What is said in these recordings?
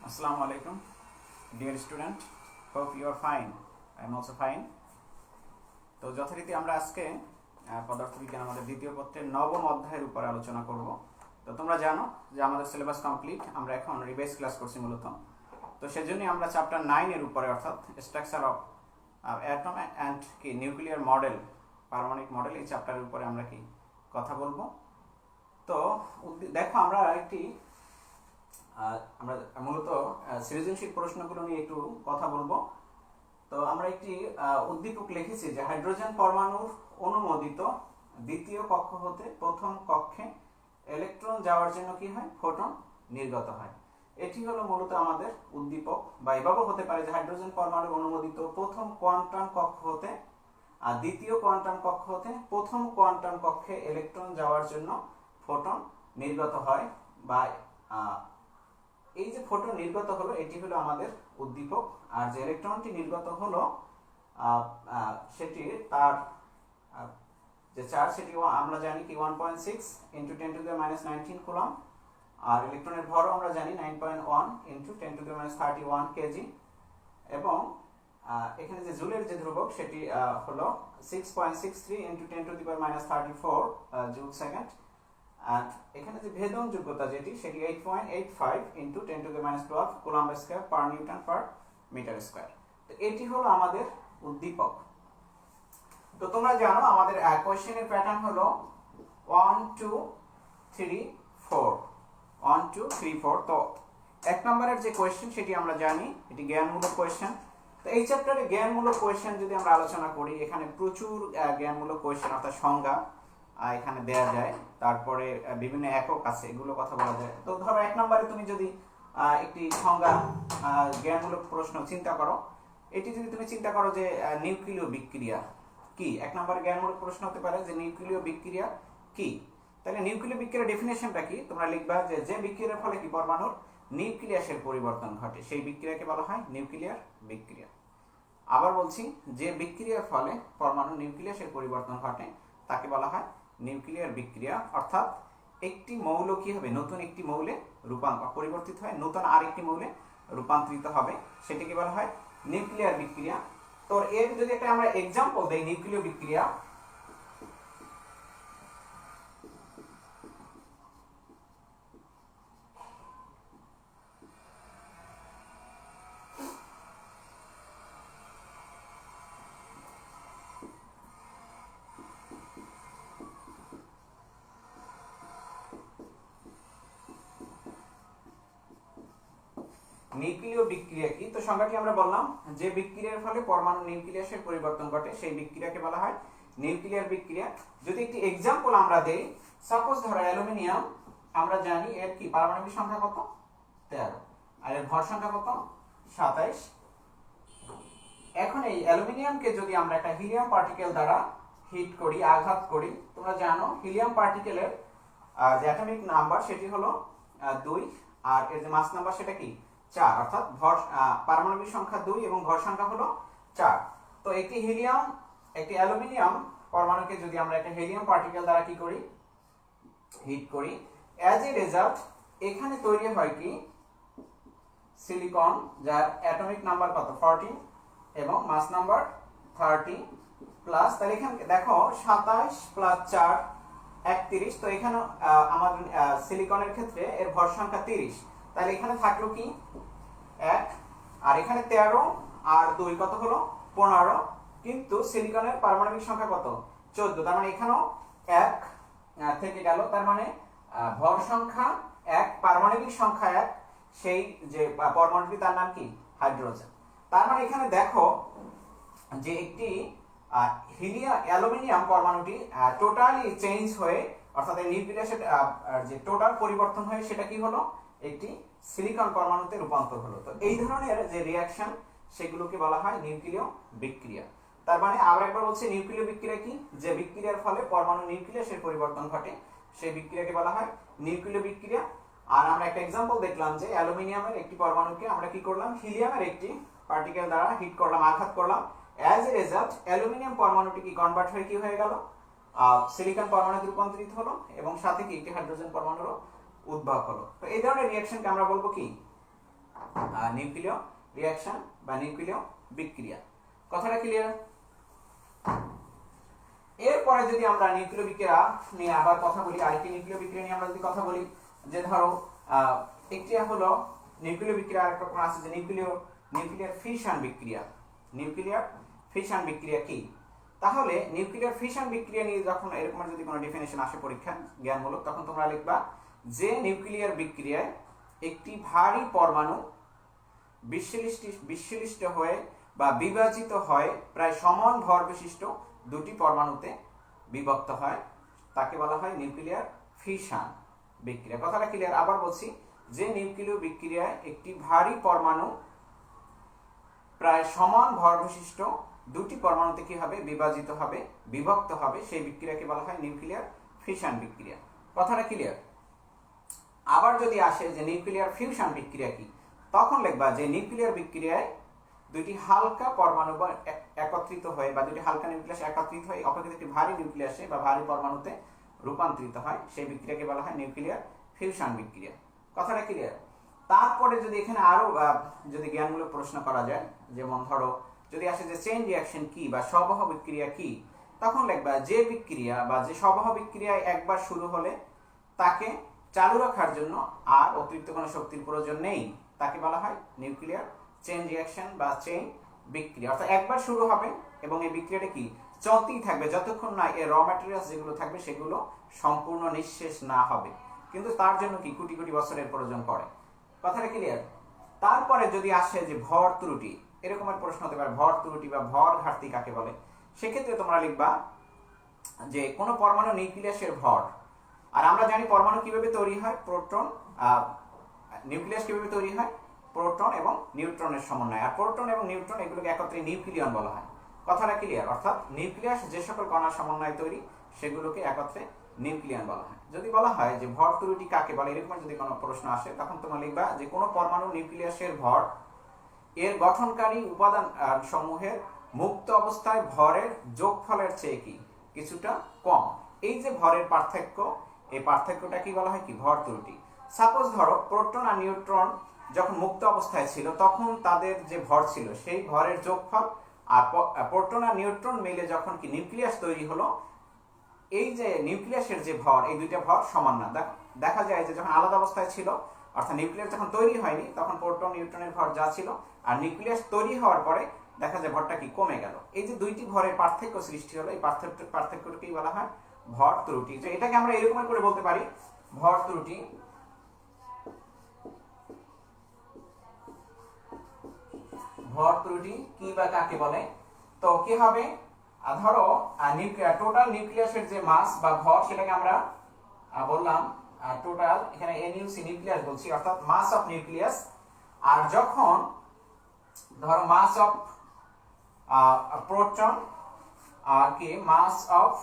Assalamu alaikum, dear student. Hope you are fine. I am also fine. তো যথারীতি আমরা আজকে পদার্থবিজ্ঞান আমাদের দ্বিতীয় পত্রের নবম অধ্যায়ের উপর আলোচনা করব। তো তোমরা জানো যে আমাদের সিলেবাস কমপ্লিট, আমরা এখন রিভাইজ ক্লাস করছি মূলত। তো সেজন্যই আমরা চ্যাপ্টার 9 এর উপরে অর্থাৎ স্ট্রাকচার অফ অ্যাটম অ্যান্ড কি নিউক্লিয়ার মডেল, পারমাণবিক মডেল, এই চ্যাপ্টারের উপরে আমরা কি কথা বলবো। তো দেখো আমরা আমরা মূলত সৃজনশীল প্রশ্নগুলো নিয়ে একটু কথা বলবো। তো আমরা একটি উদ্দীপক লিখেছি যে হাইড্রোজেন পরমাণুর অনুমোদিত দ্বিতীয় কক্ষ হতে প্রথম কক্ষে ইলেকট্রন যাওয়ার জন্য কি হয়, ফোটন নির্গত হয়। এটি হলো মূলত আমাদের উদ্দীপক, বা এভাবে হতে পারে যে হাইড্রোজেন পরমাণুর অনুমোদিত প্রথম কোয়ান্টাম কক্ষ হতে আর দ্বিতীয় কোয়ান্টাম কক্ষ হতে প্রথম কোয়ান্টাম কক্ষে ইলেকট্রন যাওয়ার জন্য ফোটন নির্গত হয়, বা এই যে ফোটন নির্গত হলো এটি হলো আমাদের উদ্দীপক। আর যে ইলেকট্রনটি নির্গত হলো সেটি তার যে চার্জ সেটি আমরা জানি কি 1.6 × 10⁻⁹ কুলম্ব, আর ইলেকট্রনের ভরও আমরা জানি 9.1 × 10⁻31 কেজি, এবং এখানে যে জুলের যে ধ্রুবক সেটি হলো 6.63 × 10⁻34 জুল সেকেন্ড। আর এখানে যে ভেদন যোগ্যতা যেটি সেটি 8.85 × 10⁻12 coulomb square per newton per metre square. তো এটি হলো আমাদের উদ্দীপক। তো তোমরা জানো আমাদের কোশ্চেনের প্যাটার্ন হলো 1 2 3 4 1 2 3 4। তো এক নম্বরের যে কোশ্চেন সেটি আমরা জানি এটি জ্ঞানমূলক কোশ্চেন। তো এই চ্যাপ্টারে জ্ঞানমূলক কোশ্চেন যদি আমরা আলোচনা করি, এখানে প্রচুর জ্ঞানমূলক কোশ্চেন অর্থাৎ সংজ্ঞা এখানে দেয়া যায়, তারপরে বিভিন্ন একক আছে, এগুলো কথা বলা যায়। তো ধরো এক নম্বরে তুমি যদি একটি সংজ্ঞা জ্ঞানমূলক প্রশ্ন চিন্তা করো, এটি যদি তুমি চিন্তা করো যে নিউক্লিয় বিক্রিয়া কি, এক নম্বরে জ্ঞানমূলক প্রশ্ন হতে পারে যে নিউক্লিয় বিক্রিয়া কি। তাহলে নিউক্লিয় বিক্রিয়ার ডেফিনেশনটা কি, তোমরা লিখবা যে বিক্রিয়ার ফলে কি পরমাণুর নিউক্লিয়াসের পরিবর্তন ঘটে সেই বিক্রিয়াকে বলা হয় নিউক্লিয়ার বিক্রিয়া। আবার বলছি, যে বিক্রিয়ার ফলে পরমাণুর নিউক্লিয়াসের পরিবর্তন ঘটে তাকে বলা হয় নিউক্লিয়ার বিক্রিয়া। অর্থাৎ একটি মৌল কি হবে, নতুন একটি মৌলে পরিবর্তিত হয়, নতুন আরেকটি মৌলে রূপান্তরিত হবে, সেটিকে বলা হয় নিউক্লিয়ার বিক্রিয়া। তো এর যদি একটা আমরা এক্সাম্পল দেই নিউক্লিয় বিক্রিয়া, নিউক্লিয় বিক্রিয়া কি, তো সংজ্ঞাটি আমরা বললাম যে বিক্রিয়ার ফলে পরমাণু নিউক্লিয়াসের পরিবর্তন ঘটে সেই বিক্রিয়াকে বলা হয় নিউক্লিয়ার বিক্রিয়া। যদি একটি এক্সাম্পল আমরা দেই, সাপোজ ধরো অ্যালুমিনিয়াম, আমরা জানি এর কি পারমাণবিক সংখ্যা কত 13, আর এর ভর সংখ্যা কত 27। এখন এই অ্যালুমিনিয়ামকে যদি আমরা একটা হিলিয়াম পার্টিকেল দ্বারা হিট করি, আঘাত করি, তোমরা জানো হিলিয়াম পার্টিকেলের যে অ্যাটমিক নাম্বার সেটি হলো 2, আর এর যে মাস নাম্বার সেটা কি 4, অর্থাৎ ভর পারমাণবিক সংখ্যা 2 এবং ভর সংখ্যা হলো 4। তো একটি অ্যালুমিনিয়াম পরমাণুকে যদি আমরা একটা হিলিয়াম পার্টিকেল দ্বারা কি করি, হিট করি, অ্যাজ এ রেজাল্ট এখানে তৈরি হয় কি সিলিকন, যার অ্যাটমিক নাম্বার কত 14 এবং মাস নাম্বার 30 প্লাস, তাহলে এখানে দেখো 27 প্লাস 4 31। তো এখানে আমাদের সিলিকনের ক্ষেত্রে এর ভর সংখ্যা 30, তাহলে এখানে থাকলো কি 1, আর এখানে 13 আর 2 কত হলো 15, কিন্তু সিলিকনের পারমাণবিক সংখ্যা কত 14, তার মানে এখানেও 1 থেকে গেল, তার মানে ভর সংখ্যা 1 পারমাণবিক সংখ্যা 1, সেই যে পরমাণুটি তার নাম কি হাইড্রোজেন। তার মানে এখানে দেখো যে একটি অ্যালুমিনিয়াম পরমাণুটি টোটালি চেঞ্জ হয়ে, অর্থাৎ এই নিউক্লিয়াসের যে টোটাল পরিবর্তন হয়ে সেটা কি হলো একটি সিলিকন পরমাণুতে রূপান্তর হলো। তো এই ধরনের যে রিঅ্যাকশন সেগুলোকে বলা হয় নিউক্লিয় বিক্রিয়া। তার মানে আবার একবার বলছি, নিউক্লিয় বিক্রিয়া কি, যে বিক্রিয়ার ফলে পরমাণু নিউক্লিয়াসের পরিবর্তন ঘটে সেই বিক্রিয়াকে বলা হয় নিউক্লিয় বিক্রিয়া। আর আমরা একটা এক্সাম্পল দেখলাম যে অ্যালুমিনিয়ামের একটি পরমাণুকে আমরা কি করলাম, হিলিয়ামের একটি পার্টিকেল দ্বারা হিট করলাম, আঘাত করলাম, অ্যাজ এ রেজাল্ট অ্যালুমিনিয়াম পরমাণুটি কি কনভার্ট হয়ে কি হয়ে গেল সিলিকন পরমাণুতে রূপান্তরিত হলো, এবং সাথে কি একটি হাইড্রোজেন পরমাণুর উদ্ভব হলো। তো এই ধরনের রিঅ্যাকশনকে আমরা বলবো কি নিউক্লিয় রিঅ্যাকশন বা নিউক্লিয় বিক্রিয়া। কথাটা ক্লিয়ার? এরপরে যদি আমরা নিউক্লিয় বিক্রিয়া নিয়ে আবার কথা বলি, আরেকটি নিউক্লিয় বিক্রিয়া নিয়ে আমরা যদি কথা বলি, যে ধরো একটি হলো নিউক্লিয় বিক্রিয়া, আরেকটা কোন আছে যে নিউক্লিয়ার ফিশন বিক্রিয়া। নিউক্লিয়ার ফিশন বিক্রিয়া কি? তাহলে নিউক্লিয়ার ফিশন বিক্রিয়া নিয়ে যখন এরকম যদি কোনো ডেফিনেশন আসে পরীক্ষা জ্ঞানমূলক, তখন তোমরা লিখবা যে নিউক্লিয়ার বিক্রিয়ায় একটি ভারী পরমাণু বিশ্বলিষ্ট হয়ে বা বিভাজিত হয় প্রায় সমান ভর বিশিষ্ট দুটি পরমাণুতে বিভক্ত হয়, তাকে বলা হয় নিউক্লিয়ার ফিশন বিক্রিয়া। কথাটা ক্লিয়ার? আবার বলছি, যে নিউক্লিয় বিক্রিয়ায় একটি ভারী পরমাণু প্রায় সমান ভর বিশিষ্ট দুটি পরমাণুতে কি হবে? বিভাজিত হবে, বিভক্ত হবে, সেই বিক্রিয়াকে বলা হয় নিউক্লিয়ার ফিশন বিক্রিয়া। কথাটা ক্লিয়ার? আবার যদি আসে যে নিউক্লিয়ার ফিউশন বিক্রিয়া কি, তখন লিখবা যে নিউক্লিয়ার বিক্রিয়ায় দুটি হালকা পরমাণু বা একত্রিত হয়ে বা দুটি হালকা নিউক্লিয়াস একত্রিত হয়ে অপেক্ষিত একটি ভারী নিউক্লিয়াসে বা ভারী পরমাণুতে রূপান্তরিত হয়, সেই বিক্রিয়াকে বলা হয় নিউক্লিয়ার ফিউশন বিক্রিয়া। কথাটা ক্লিয়ার? তারপরে যদি এখানে আরো যদি জ্ঞানমূলক প্রশ্ন করা যায়, যেমন ধরো যদি আসে যে চেইন রিঅ্যাকশন কি বা সবহ বিক্রিয়া কি, তখন লিখবা যে বিক্রিয়া বা যে সবহ বিক্রিয়া একবার শুরু হলে তাকে চালু রাখার জন্য আর অতিরিক্ত কোনো শক্তির প্রয়োজন নেই, তাকে বলা হয় নিউক্লিয়ার চেইন রিঅ্যাকশন বা চেইন বিক্রিয়া। অর্থাৎ একবার শুরু হবে এবং এই বিক্রিয়াটা কি চলতেই থাকবে যতক্ষণ না এর র ম্যাটেরিয়ালস যেগুলো থাকবে সেগুলো সম্পূর্ণ নিঃশেষ না হবে, কিন্তু তার জন্য কি কোটি কোটি বছরের প্রয়োজন পড়ে। কথাটা ক্লিয়ার? তারপরে যদি আসে যে ভর ত্রুটি, এরকমের প্রশ্ন হতে পারে ভর ত্রুটি বা ভর ঘাটতি কাকে বলে, সেক্ষেত্রে তোমরা লিখবা যে কোনো পরমাণু নিউক্লিয়াসের ভর, আর আমরা জানি পরমাণু কিভাবে তৈরি হয়, প্রোটন নিউক্লিয়াস কিভাবে তৈরি হয়, প্রোটন এবং নিউট্রনের সমন্বয়, আর প্রোটন এবং নিউট্রন এগুলোকে একত্রে নিউক্লিয়ন বলা হয়। কথাটা ক্লিয়ার? অর্থাৎ নিউক্লিয়াস যে সকল কণার সমন্বয় তৈরি সেগুলোকে একত্রে নিউক্লিয়ন বলা হয়। যদি বলা হয় যে ভর ত্রুটি কাকে বলে, এরকম যদি কোনো প্রশ্ন আসে, তখন তোমরা লিখবা যে কোনো পরমাণু নিউক্লিয়াসের ভর এর গঠনকারী উপাদান সমূহের মুক্ত অবস্থায় ভরের যোগফলের চেয়ে কি কিছুটা কম। এই যে ভরের পার্থক্য, এই পার্থক্যটা কি বলা হয় কি ভর ত্রুটি। সাপোজ ধরো প্রোটন আর নিউট্রন যখন মুক্ত অবস্থায় ছিল তখন তাদের যে ভর ছিল সেই ভরের যোগফল, আর প্রোটন আর নিউট্রন মিলে যখন কি নিউক্লিয়াস তৈরি হলো, এই যে নিউক্লিয়াসের যে ভর, এই দুইটা ভর সমান না। দেখা যায় যে যখন আলাদা অবস্থায় ছিল, অর্থাৎ নিউক্লিয়াস যখন তৈরি হয়নি, তখন প্রোটন নিউট্রনের ভর যা ছিল, আর নিউক্লিয়াস তৈরি হওয়ার পরে দেখা যায় ভরটা কি কমে গেল। এই যে দুইটি ভরের পার্থক্য সৃষ্টি হলো, এই পার্থক্যটাকেই বলা হয় ভর ত্রুটি। তো এটাকে আমরা এরকম করে বলতে পারি ভর ত্রুটি। ভর ত্রুটি কি বা কাকে বলে? তো কি হবে, ধরো টোটাল নিউক্লিয়াসের যে মাস বা ভর, সেটাকে আমরা বললাম টোটাল, এখানে এনইউসি নিউক্লিয়াস বলছি, অর্থাৎ মাস অফ নিউক্লিয়াস। আর যখন ধরো মাস অফ প্রোটন আর কি মাস অফ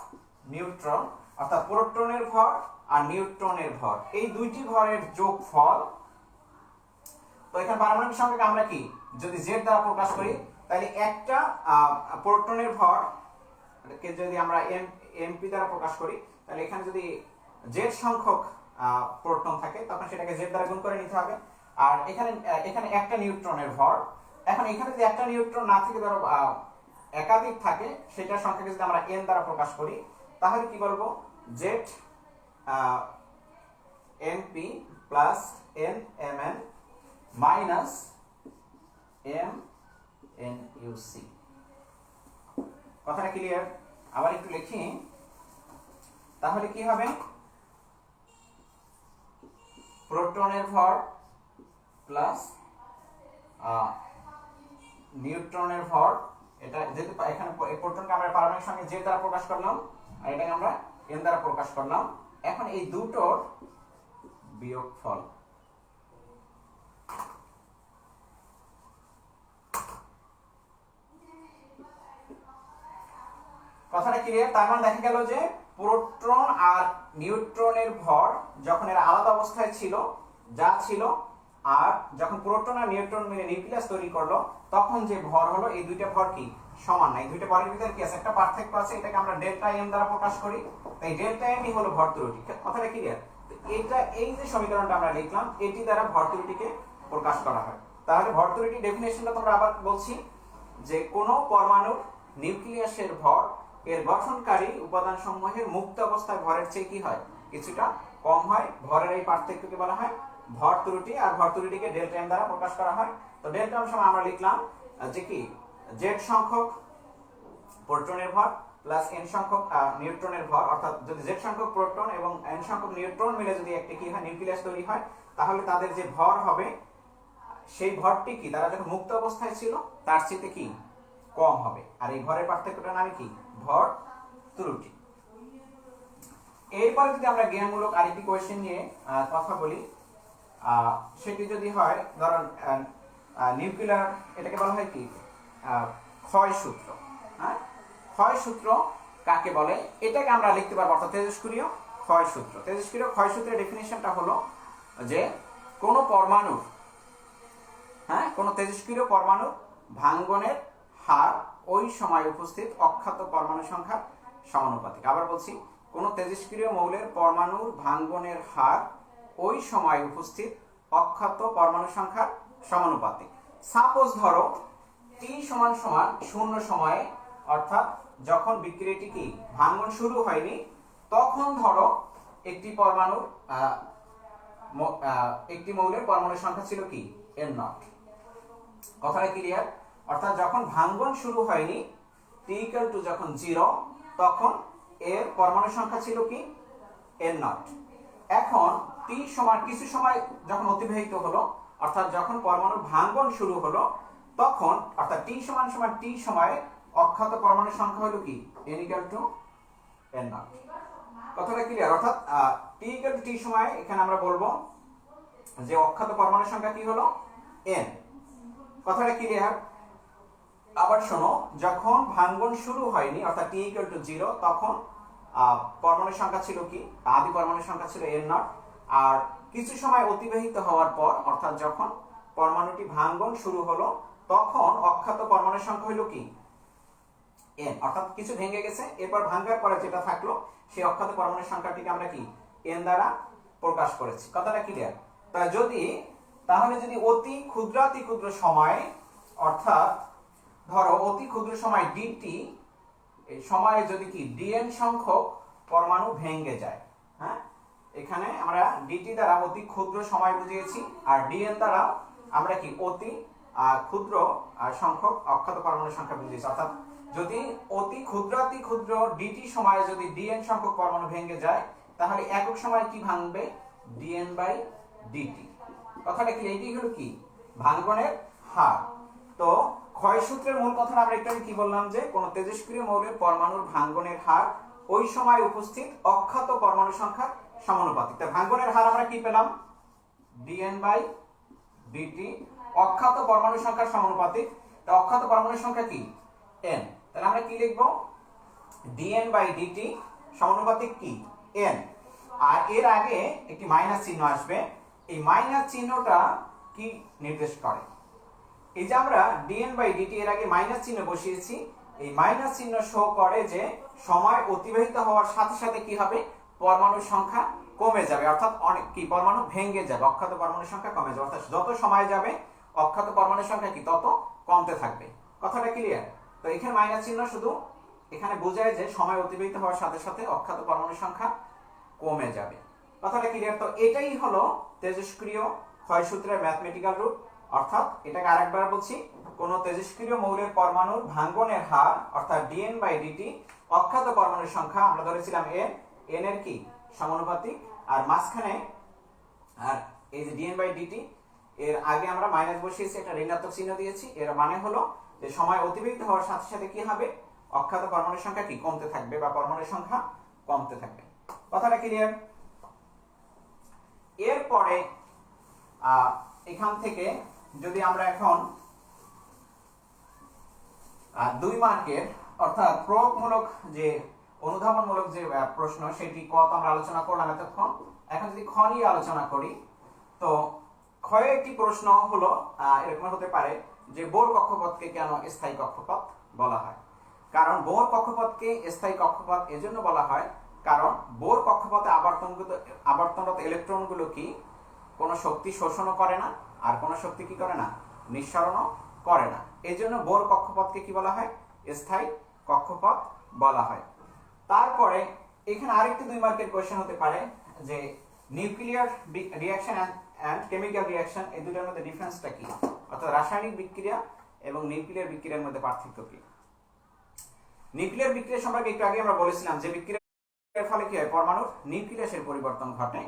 নিউট্রন, অর্থাৎ প্রোটনের ভর আর নিউট্রনের ভর, এই দুইটি ভরের যোগফল। তো এখানে পারমাণবিক সংখ্যাকে আমরা কি যদি জেড দ্বারা প্রকাশ করি, তাহলে একটা প্রোটনের ভর কে যদি আমরা এমপি দ্বারা প্রকাশ করি, তাহলে এখানে যদি জেড সংখ্যক প্রোটন থাকে তখন সেটাকে জেড দ্বারা গুণ করে নিতে হবে। আর এখানে একটা নিউট্রনের ভর, এখন এখানে যদি একটা নিউট্রন না থেকে ধরো একাধিক থাকে, সেটার সংখ্যাকে যদি আমরা এন দ্বারা প্রকাশ করি, তাহলে কি বলবো Z MP plus N M N minus M N UC. কথাটা ক্লিয়ার? আবার একটু লিখি, তাহলে কি হবে প্রোটনের ভর প্লাস নিউট্রনের ভর, এটা যেহেতু এখানে প্রোটনকে আমরা পারমাণবিক সংখ্যা জে দ্বারা প্রকাশ করলাম আর এটাকে আমরা এন দ্বারা প্রকাশ করলাম, এখন এই দুটোর বিয়োগফল। কথাটা ক্লিয়ার? তার মানে দেখা গেল যে প্রোটন আর নিউট্রনের ভর যখন এরা আলাদা অবস্থায় ছিল যা ছিল, আর যখন প্রোটন আর নিউট্রন মিলে নিউক্লিয়াস তৈরি করলো, তখন যে ভর হলো, এই দুইটা ভর কি সমান না। এই দুইটা ভরের ভিতরে কি আছে, একটা পার্থক্য আছে, এটাকে আমরা ডেল্টা এম দ্বারা প্রকাশ করি, তাই ডেল্টা এমই হলো ভর ত্রুটি। কথাটা ক্লিয়ার? এটা এই যে সমীকরণটা আমরা লিখলাম, এটি দ্বারা ভর ত্রুটিকে প্রকাশ করা হয়। তাহলে ভর ত্রুটি ডেফিনেশনটা তোমরা আবার বলছি যে কোনো পরমাণুর নিউক্লিয়াসের ভর এর গঠনকারী উপাদান সমূহের মুক্ত অবস্থায় ভরের চেয়ে কি হয়, কিছুটা কম হয়। ভরের এই পার্থক্যকে বলা হয় ভর ত্রুটি, আর ভর ত্রুটিকে ডেল্টা এম দ্বারা প্রকাশ করা হয়। তো ডেল্টা এম সময় আমরা লিখলাম যে কি জেড সংখ্যক প্রোটনের ভর প্লাস এন সংখ্যক নিউট্রনের ভর, অর্থাৎ যদি জেড সংখ্যক প্রোটন এবং এন সংখ্যক নিউট্রন মিলে যদি একটি কি হয় নিউক্লিয়াস তৈরি হয়, তাহলে তাদের যে ভর হবে সেই ভরটি কি তারা যখন মুক্ত অবস্থায় ছিল তার চেয়ে কি কম হবে। আর এই ভরের পার্থক্যটার নামে কি ভর ত্রুটি। এরপরে যদি আমরা জ্ঞানমূলক আরেকটি কোয়েশ্চেন নিয়ে কথা বলি, সেটি যদি হয় ধরুন নিউক্লিয়ার, এটাকে বলা হয় কি ক্ষয় সূত্র। হ্যাঁ, ক্ষয় সূত্র কাকে বলে এটাকে আমরা লিখতে পারবো অর্থাৎ তেজস্ক্রিয় ক্ষয় সূত্র। তেজস্ক্রিয় ক্ষয় সূত্রের ডেফিনিশনটা হলো যে কোনো পরমাণুর কোনো তেজস্ক্রিয় পরমাণুর ভাঙ্গনের হার ওই সময় উপস্থিত অখ্যাত পরমাণু সংখ্যার সমানুপাতিক। আবার বলছি, কোনো তেজস্ক্রিয় মৌলের পরমাণুর ভাঙ্গনের হার ওই সময় উপস্থিত অখ্যাত পরমাণু সংখ্যার সমানুপাতিক। সাপোজ ধরো টি সমান সমান 0 সময়ে, অর্থাৎ যখন বিক্রিয়াটি কি ভাঙ্গন শুরু হয়নি, তখন ধরো একটি পরমাণুর একটি মৌলের পরমাণু সংখ্যা ছিল কি n0। কথাটা ক্লিয়ার? অর্থাৎ যখন ভাঙ্গন শুরু হয়নি t = যখন 0, তখন এর পরমাণু সংখ্যা ছিল কি n0। এখন t সমান কিছু সময় যখন অতিবাহিত হলো, অর্থাৎ যখন পরমাণু ভাঙ্গন শুরু হলো, তখন অর্থাৎ t সমান t সময়ে অখ্যাত পরমাণু সংখ্যা হলো কি n = n0। কথাটা ক্লিয়ার? অর্থাৎ t = t সময়ে এখানে আমরা বলবো যে অখ্যাত পরমাণু সংখ্যা কি হলো n। কথাটা ক্লিয়ার? আবার শোনো, যখন ভাঙ্গন শুরু হয়নি অর্থাৎ t = 0, তখন পরমাণু সংখ্যা ছিল কি আদি পরমাণু সংখ্যা ছিল n0। আর কিছু সময় অতিবাহিত হওয়ার পর অর্থাৎ যখন পরমাণুটি ভাঙ্গন শুরু হলো, তখন অখ্যাত পরমাণু সংখ্যা হলো কি n, অর্থাৎ কিছু ভেঙে গেছে, এরপর ভাঙ্গার পরে যেটা থাকলো সেই অখ্যাত পরমাণু সংখ্যাটিকে আমরা কি n দ্বারা প্রকাশ করেছি। কথাটা ক্লিয়ার? তাহলে যদি অতি ক্ষুদ্র সময়, অর্থাৎ ধরো অতি ক্ষুদ্র সময় dt, এই সময়ে যদি কি dn সংখ্যক পরমাণু ভেঙে যায়, হ্যাঁ, এখানে আমরা dt দ্বারা অতি ক্ষুদ্র সময় বুঝিয়েছি, আর dn দ্বারা আমরা কি অতি ক্ষুদ্র সংখ্যক অখ্যাত পরমাণু সংখ্যা বুঝিয়েছি। অর্থাৎ যদি অতি ক্ষুদ্র dt সময়ে যদি dn সংখ্যক পরমাণু ভেঙে যায়, তাহলে একক সময় কি ভাঙবে dn/dt। কথাটা কি এইটাই হলো কি ভাঙ্গনের হার। তো ক্ষয় সূত্রের মূল কথা আমরা একটু কি বললাম যে কোন তেজস্ক্রিয় মৌলের পরমাণুর ভাঙ্গনের হার ওই সময় উপস্থিত অখ্যাত পরমাণু সংখ্যার সমানুপাতিক। তাই ভাঙ্গনের হার আমরা কি পেলাম dn/dt, অখ্যাত পরমাণু সংখ্যার সমানুপাতিক। তো অখ্যাত পরমাণু সংখ্যা কি n, তাহলে আমরা কি লিখব dn/dt সমানুপাতিক কি n। আর এর আগে একটি মাইনাস চিহ্ন আসবে। এই মাইনাস চিহ্নটা কি নির্দেশ করে? এই যে আমরা dn/dt এর আগে মাইনাস চিহ্ন বসিয়েছি, এই মাইনাস চিহ্ন শো করে যে সময় অতিবাহিত হওয়ার সাথে সাথে কি হবে পরমাণুর সংখ্যা কমে যাবে, অর্থাৎ অনেক কি পরমাণু ভেঙে যাবে, অখ্যাত পরমাণুর সংখ্যা কমে যাবে। অর্থাৎ যত সময় যাবে অখ্যাত পরমাণুর সংখ্যা কি তত কমতে থাকবে। কথাটা ক্লিয়ার? তো এখানে মাইনাস চিহ্ন শুধু এখানে বোঝায় যে সময় অতিবাহিত হওয়ার সাথে সাথে অখ্যাত পরমাণুর সংখ্যা কমে যাবে। কথাটা ক্লিয়ার? তো এটাই হলো তেজস্ক্রিয় ক্ষয় সূত্রের ম্যাথমেটিক্যাল রূপ। অর্থাৎ এটাকে আরেকবার বলছি, কোন তেজস্ক্রিয় মৌলের পরমাণুর ভাঙ্গনের হার অর্থাৎ dn/dt অখ্যাত পরমাণুর সংখ্যা আমরা ধরেছিলাম n এর কি সমানুপাতিক, আর মাঝখানে আর এই যে dn/dt এর আগে আমরা মাইনাস বসিয়েছি, একটা ঋণাত্মক চিহ্ন দিয়েছি। এর মানে হলো যে সময় অতিবাহিত হওয়ার সাথে সাথে কি হবে অখ্যাত পরমাণুর সংখ্যা কি কমতে থাকবে বা পরমাণুর সংখ্যা কমতে থাকবে। কথাটা ক্লিয়ার? এরপরে এখান থেকে যদি আমরা এখন 2 মার্কের অর্থাৎ প্রয়োগমূলক যে অনুধাবনমূলক যে প্রশ্ন সেটি ক তো আমরা আলোচনা করলাম এতক্ষণ। এখন যদি খ নিয়ে আলোচনা করি, তো ক্ষয়ে একটি প্রশ্ন হলো এরকম হতে পারে যে বোর কক্ষপথকে কেন স্থায়ী কক্ষপথ বলা হয়? কারণ বোর কক্ষপথকে স্থায়ী কক্ষপথ এজন্য বলা হয় কারণ বোর কক্ষপথে আবর্তনরত ইলেকট্রনগুলো কি কোনো শক্তি শোষণও করে না, আর কোনো শক্তি কি করে না নিঃসরণও করে না। এই জন্য বোর কক্ষপথকে কি বলা হয়? স্থায়ী কক্ষপথ বলা হয়। তারপরে এখানে আরেকটি 2 মার্কের কোয়েশ্চেন হতে পারে যে nuclear reaction and chemical reaction এই দুটোর মধ্যে ডিফারেন্সটা কি, অর্থাৎ রাসায়নিক বিক্রিয়া এবং নিউক্লিয়ার বিক্রিয়ার মধ্যে পার্থক্য কি। নিউক্লিয়ার বিক্রিয়া সম্পর্কে একটু আগে আমরা বলেছিলাম যে বিক্রিয়ার ফলে কি হয়, পরমাণুর নিউক্লিয়াসের পরিবর্তন ঘটে,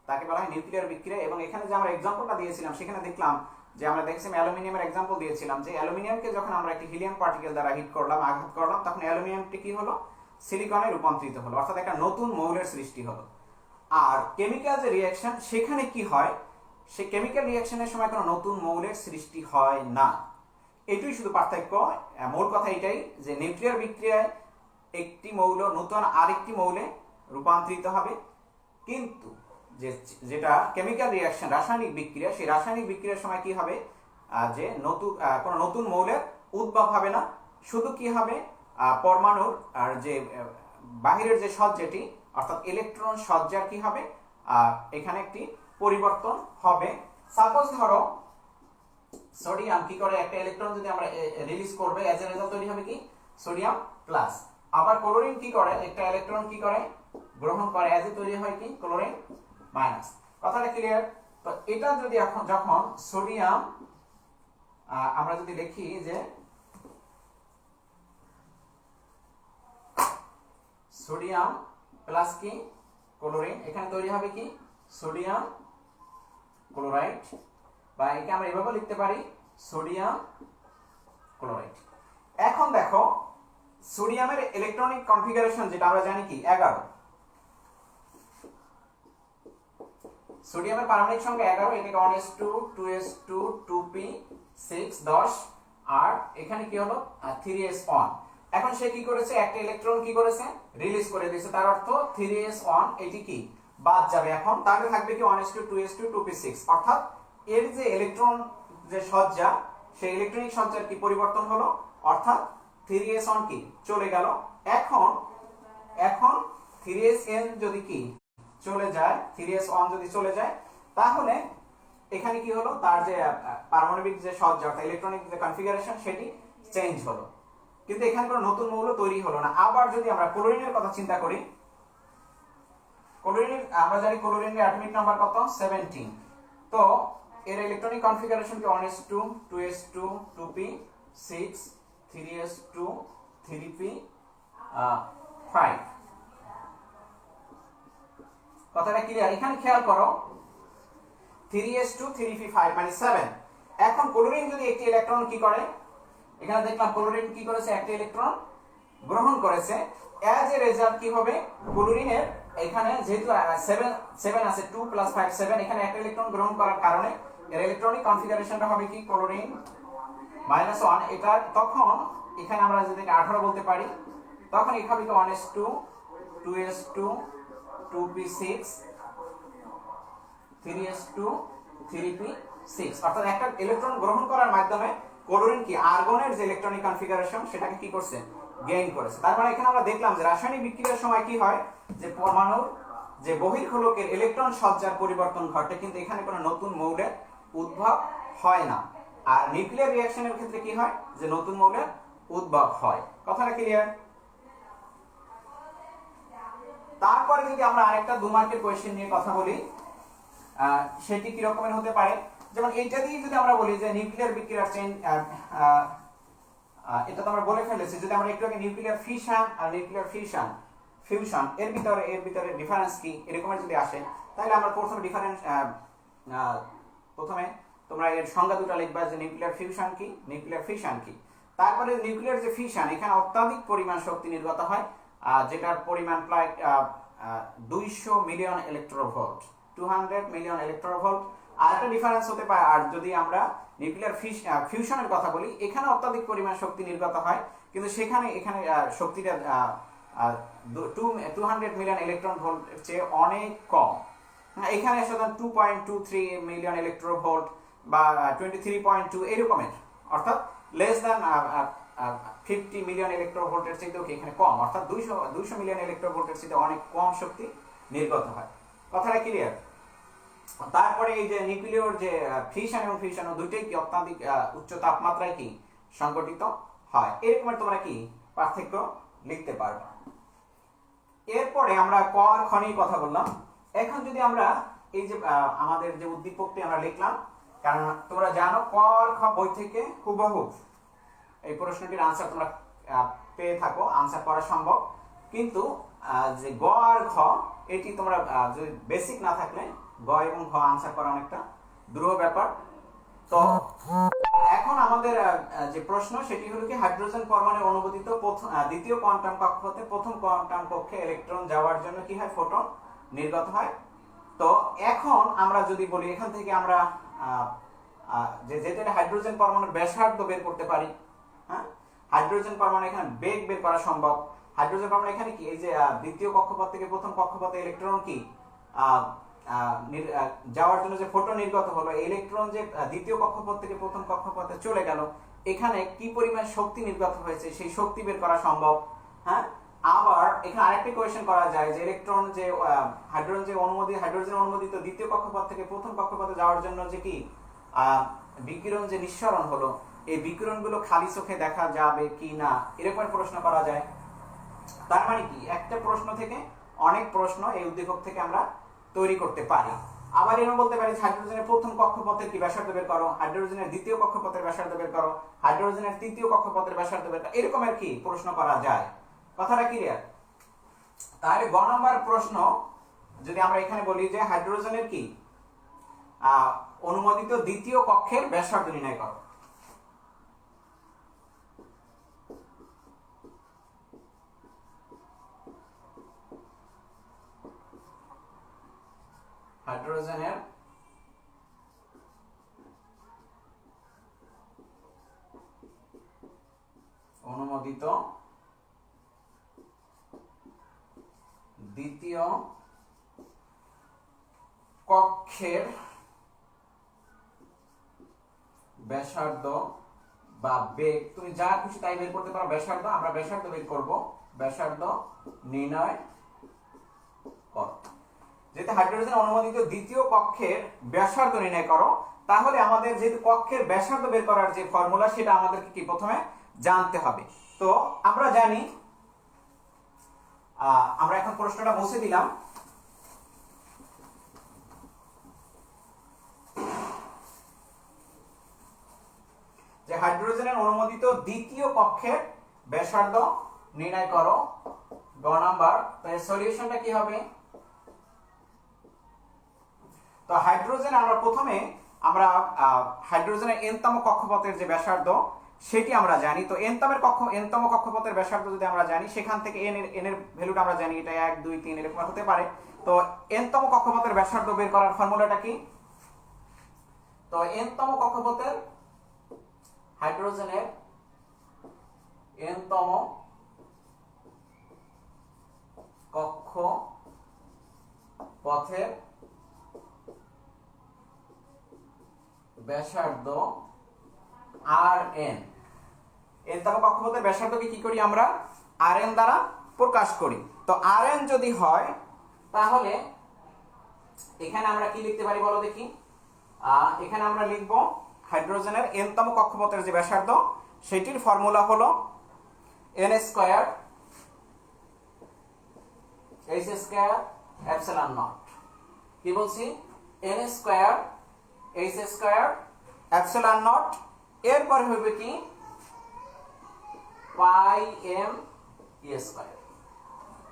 তাকে বলা হয় নিউক্লিয়ার বিক্রিয়া। এবং এখানে যে আমরা এক্সাম্পলটা দিয়েছিলাম সেখানে দেখলাম যে আমরা দেখছিলাম অ্যালুমিনিয়ামের এক্সাম্পল দিয়েছিলাম যে অ্যালুমিনিয়ামকে যখন আমরা একটি হিলিয়াম পার্টিকেল দ্বারা হিট করলাম, আঘাত করলাম, তখন অ্যালুমিনিয়ামটি কি হলো, সিলিকনে রূপান্তরিত হলো, অর্থাৎ একটা নতুন মৌলের সৃষ্টি হলো। আর কেমিক্যাল যে রিঅ্যাকশন সেখানে কি হয়, সেই কেমিক্যাল রিঅ্যাকশনের সময় কোনো নতুন মৌলের সৃষ্টি হয় না। এটাই শুধু পার্থক্য। মূল কথা এটাই যে নিউক্লিয়ার বিক্রিয়ায় একটি মৌল নতুন আরেকটি মৌলে রূপান্তরিত হবে, কিন্তু যেটা কেমিক্যাল রিঅ্যাকশন রাসায়নিক বিক্রিয়া, সেই রাসায়নিক বিক্রিয়ার সময় কি হবে, যে কোনো নতুন মৌলের উদ্ভব হবে না, শুধু কি হবে, পরমাণুর আর যে বাহিরের যে সজ্জাটি অর্থাৎ ইলেকট্রন সজ্জার কি হবে, এখানে একটি পরিবর্তন হবে। সাপোজ ধরো সোডিয়াম কি করে, একটা ইলেকট্রন যদি আমরা রিলিজ করবে, এজ এ রেজাল্ট তৈরি হবে কি, সোডিয়াম প্লাস। আবার ক্লোরিন কি করে, একটা ইলেকট্রন কি করে, গ্রহণ করে, এজ এ তৈরি হয় কি, ক্লোরিন মাইনাস। কথাটা ক্লিয়ার? তো এটা যদি এখন যখন সোডিয়াম আমরা যদি লিখি যে সোডিয়াম প্লাস কি, ক্লোরিন, এখানে তৈরি হবে কি, সোডিয়াম ক্লোরাইড, বা একে আমরা এভাবে লিখতে পারি সোডিয়াম ক্লোরাইড। এখন দেখো সোডিয়ামের ইলেকট্রনিক কনফিগারেশন যেটা আমরা জানি কি 11, সোডিয়ামের পারমাণবিক সংখ্যা 11, এটাকে 1s2 2s2 2p6 10, আর এখানে কি হলো 3s1। এখন সে কি করেছে, একটা ইলেকট্রন কি করেছে, রিলিজ করে দিয়েছে, তার অর্থ 3s1 এটি কি বাদ যাবে। এখন তাহলে থাকবে কি 1s2 2s2 2p6, অর্থাৎ এর যে ইলেকট্রন যে সজ্জা, সেই ইলেকট্রনিক সজ্জার কি পরিবর্তন হলো, অর্থাৎ 3s1 কি চলে গেল। এখন 3sn যদি কি চলে যায়, 3s1 যদি চলে যায়, তাহলে এখানে কি হলো, তার যে পারমাণবিক যে সজ্জা অর্থাৎ ইলেকট্রনিক যে কনফিগারেশন সেটি চেঞ্জ হলো, কিন্তু এখানে কোনো নতুন মৌল তৈরি হলো না। আবার যদি আমরা ক্লোরিনের কথা চিন্তা করি, ক্লোরিনের আমরা জানি ক্লোরিনের অ্যাটমিক নাম্বার কত, 17। তো এর ইলেকট্রনিক কনফিগারেশন কি 1s2 2s2 2p6 3s2 3p5। কথাটা ক্লিয়ার? এখানে খেয়াল করো 3s2 3p5 মানে 7। এখন ক্লোরিন যদি একটি ইলেকট্রন কি করে, এখানে দেখলাম ক্লোরিন কি করেছে, একটা ইলেকট্রন গ্রহণ করেছে, এজ এ রেজাল্ট কি হবে, ক্লোরিনের এখানে যেহেতু 7 আছে, 2 + 5 7, এখানে একটা ইলেকট্রন গ্রহণ করার কারণে এর ইলেকট্রনিক কনফিগারেশনটা হবে কি, ক্লোরিন -1। এটা তখন এখানে আমরা যদি 18 বলতে পারি, তখন এই হবে কি 1s2 2s2 2p6 3s2 3p6, অর্থাৎ একটা ইলেকট্রন গ্রহণ করার মাধ্যমে ক্লোরিন কি আর্গনের যে ইলেকট্রনিক কনফিগারেশন সেটাকে কি করছে, গেইন করেছে। তার মানে এখানে আমরা দেখলাম যে রাসায়নিক বিক্রিয়ার সময় কি হয়, যে পরমাণুর যে বহির্গোলকের ইলেকট্রন সজ্জার পরিবর্তন ঘটে, কিন্তু এখানে কোনো নতুন মৌলের উদ্ভব হয় না। আর নিউক্লিয়ার রিঅ্যাকশনের ক্ষেত্রে কি হয়, যে নতুন মৌলের উদ্ভব হয়। কথাটা ক্লিয়ার? তারপরে যদি আমরা আরেকটা 2 মার্কের কোয়েশ্চেন নিয়ে কথা বলি, সেটি কি রকমের হতে পারে, যেমন এইটা দিয়ে যদি আমরা বলি যে নিউক্লিয়ার বিক্রিয়ার চেইন, এটা তো আমরা বলে ফেলেছি, যদি আমরা একটু আগে নিউক্লিয়ার ফিশন আর নিউক্লিয়ার ফিউশন এর ভিতরে ডিফারেন্স কি এরকমের যদি আসে, তাহলে আমরা প্রথমে তোমরা এর সংজ্ঞা দুটো লিখবা যে নিউক্লিয়ার ফিউশন কি, নিউক্লিয়ার ফিশন কি। তারপরে নিউক্লিয়ার যে ফিশন, এখানে অত্যাধিক পরিমাণ শক্তি নির্গত হয়, যেটার পরিমাণ প্রায় 200 মিলিয়ন ইলেকট্রোভোল্ট, 200 মিলিয়ন ইলেকট্রোভোল্ট। আর একটা ডিফারেন্স হতে পারে, আর যদি আমরা নিউক্লিয়ার ফিউশনের কথা বলি, এখানে অত্যাধিক পরিমাণ শক্তি নির্গত হয়, কিন্তু এখানে শক্তিটা 200 মিলিয়ন ইলেকট্রন ভোল্টের চেয়ে অনেক কম। এখানে সাধারণত 2.23 মিলিয়ন ইলেকট্রোভোল্ট বা 23.2 এরকমের, অর্থাৎ লেস দ্যান 50 মিলিয়ন ইলেকট্রোভোল্টের চেয়েও এখানে কম, অর্থাৎ 200 মিলিয়ন ইলেকট্রোভোল্টের চেয়ে অনেক কম শক্তি নির্গত হয়। কথাটা ক্লিয়ার? তারপরে এই যে নিউক্লিয়র যে ফিশন এবং ফিউশন দুইটাই কি অত্যাধিক উচ্চ তাপমাত্রায় কি সংঘটিত হয়। এরকমের তোমরা কি পার্থক্য লিখতে পারবে। এরপরে আমরা ক আর খ নিয়ে কথা বললাম। এখন যদি আমরা এই যে আমাদের যে উদ্দীপকটি আমরা লিখলাম, কারণ তোমরা জানো ক আর খ বই থেকে হুবহু এই প্রশ্নটির আনসার তোমরা পেয়ে থাকো, আনসার করা সম্ভব, কিন্তু যে গ আর ঘ এটি তোমরা যদি বেসিক না থাকলে গ এবং ঘ আনসার করা অনেকটা দুরূহ ব্যাপার। তো এখন আমাদের যে প্রশ্ন সেটি হলো কি হাইড্রোজেন পরমাণু অনুমোদিত দ্বিতীয় কোয়ান্টাম কক্ষপথে প্রথম কোয়ান্টাম কক্ষে ইলেকট্রন যাওয়ার জন্য কি হয়, ফোটন নির্গত হয়। তো এখন আমরা যদি বলি এখান থেকে আমরা যে যেটা হাইড্রোজেন পরমাণুর ব্যাসার্ধ বের করতে পারি, হ্যাঁ, হাইড্রোজেন পরমাণু এখানে বেগ বের করা সম্ভব। হাইড্রোজেন পরমাণু এখানে কি এই যে দ্বিতীয় কক্ষপথ থেকে প্রথম কক্ষপথে ইলেকট্রন কি যাওয়ার জন্য যে ফোটন নির্গত হলো, ইলেকট্রন যে দ্বিতীয় কক্ষপথ থেকে প্রথম কক্ষপথে চলে গেল, এখানে কি পরিমাণ শক্তি নির্গত হয়েছে সেই শক্তি বের করা সম্ভব। হ্যাঁ, আবার এখানে আরেকটি কোয়েশ্চেন করা যায় যে ইলেকট্রন যে হাইড্রোজেন অনুমোদিত দ্বিতীয় কক্ষপথ থেকে প্রথম কক্ষপথে যাওয়ার জন্য যে কি বিকিরণ যে নিঃসরণ হলো, এই বিকিরণগুলো খালি চোখে দেখা যাবে কি না, এরকম প্রশ্ন করা যায়। তার মানে কি একটা প্রশ্ন থেকে অনেক প্রশ্ন এই উদ্দীপক থেকে আমরা তৈরি করতে পারি। আবার এরকম বলতে পারি হাইড্রোজেনের প্রথম কক্ষপথের কি ব্যাসার্ধ বের করো, হাইড্রোজেনের দ্বিতীয় কক্ষপথের ব্যাসার্ধ বের করো, হাইড্রোজেনের তৃতীয় কক্ষপথের ব্যাসার্ধ বের করো, এরকম আর কি প্রশ্ন করা যায়। কথাটা ক্লিয়ার? তাহলে গ নম্বর প্রশ্ন যদি আমরা এখানে বলি যে হাইড্রোজেনের কি অনুমোদিত দ্বিতীয় কক্ষের ব্যাসার্ধ নির্ণয় করো। হাইড্রোজেনের অনুমোদিত দ্বিতীয় কক্ষের ব্যাসার্ধ বা বেগ, তুমি যা খুশি তাই বের করতে পারো। ব্যাসার্ধ আমরা ব্যাসার্ধ বের করব, ব্যাসার্ধ নির্ণয় করো। যেহেতু হাইড্রোজেন অনুমোদিত দ্বিতীয় কক্ষের ব্যাসার্ধ নির্ণয় করো, তাহলে আমাদের যেহেতু কক্ষের ব্যাসার্ধ বের করার যে ফর্মুলা সেটা আমাদেরকে কি প্রথমে জানতে হবে। তো আমরা জানি, আমরা এখন প্রশ্নটা মুছে দিলাম। যে হাইড্রোজেনের অনুমোদিত দ্বিতীয় কক্ষের ব্যাসার্ধ নির্ণয় করো, গ নাম্বার। তো এর সলিউশনটা কি হবে? তো হাইড্রোজেন আমরা প্রথমে হাইড্রোজেনের এনতম কক্ষপথের যে ব্যাসার্ধ সেটি আমরা জানি। তো এনতম কক্ষপথের ব্যাসার্ধ যদি আমরা জানি, সেখান থেকে এন এর ভ্যালুটা আমরা জানি, এটা 1 2 3 এরকম হতে পারে। তো এনতম কক্ষপথের ব্যাসার্ধ বের করার ফর্মুলাটা কি? তো এনতম কক্ষপথের হাইড্রোজেনের এনতম কক্ষপথের ব্যাসার্ধ Rn, এনতম কক্ষপথের ব্যাসার্ধকে কি করি আমরা? Rn দ্বারা প্রকাশ করি। তো Rn যদি হয় তাহলে এখানে আমরা কি লিখতে পারি বলো দেখি। এখানে আমরা লিখব হাইড্রোজেনের এনতম কক্ষপথের যে ব্যাসার্ধ সেটির ফর্মুলা হলো n square h square epsilon not. কি বলছি? n square h square epsilon not, এরপর হবে কি পাই m e স্কয়ার।